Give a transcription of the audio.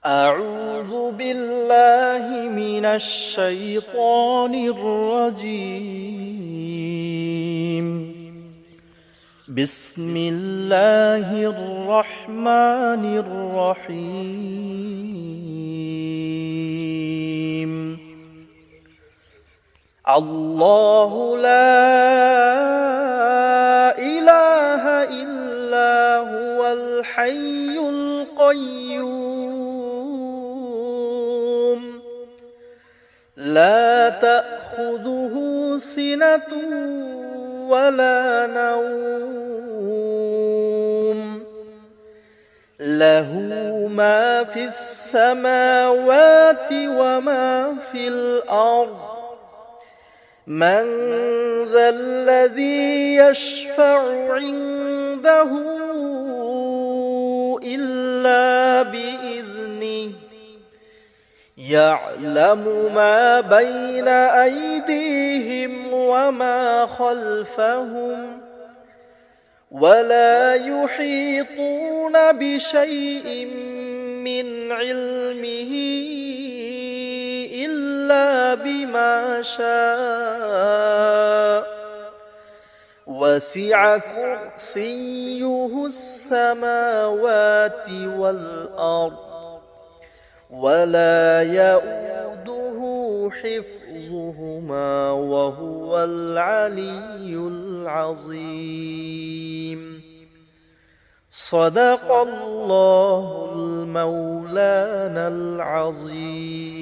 أعوذ بالله من الشيطان الرجيم. بسم الله الرحمن الرحيم. الله لا إله إلا هو الحي القيوم لا تأخذه سنة ولا نوم له ما في السماوات وما في الأرض من ذا الذي يشفع عنده إلا بإذنه يعلم ما بين أيديهم وما خلفهم ولا يحيطون بشيء من علمه إلا بما شاء وسع كرسيه السماوات والأرض ولا يؤوده حفظهما وهو العلي العظيم. صدق الله المولانا العظيم.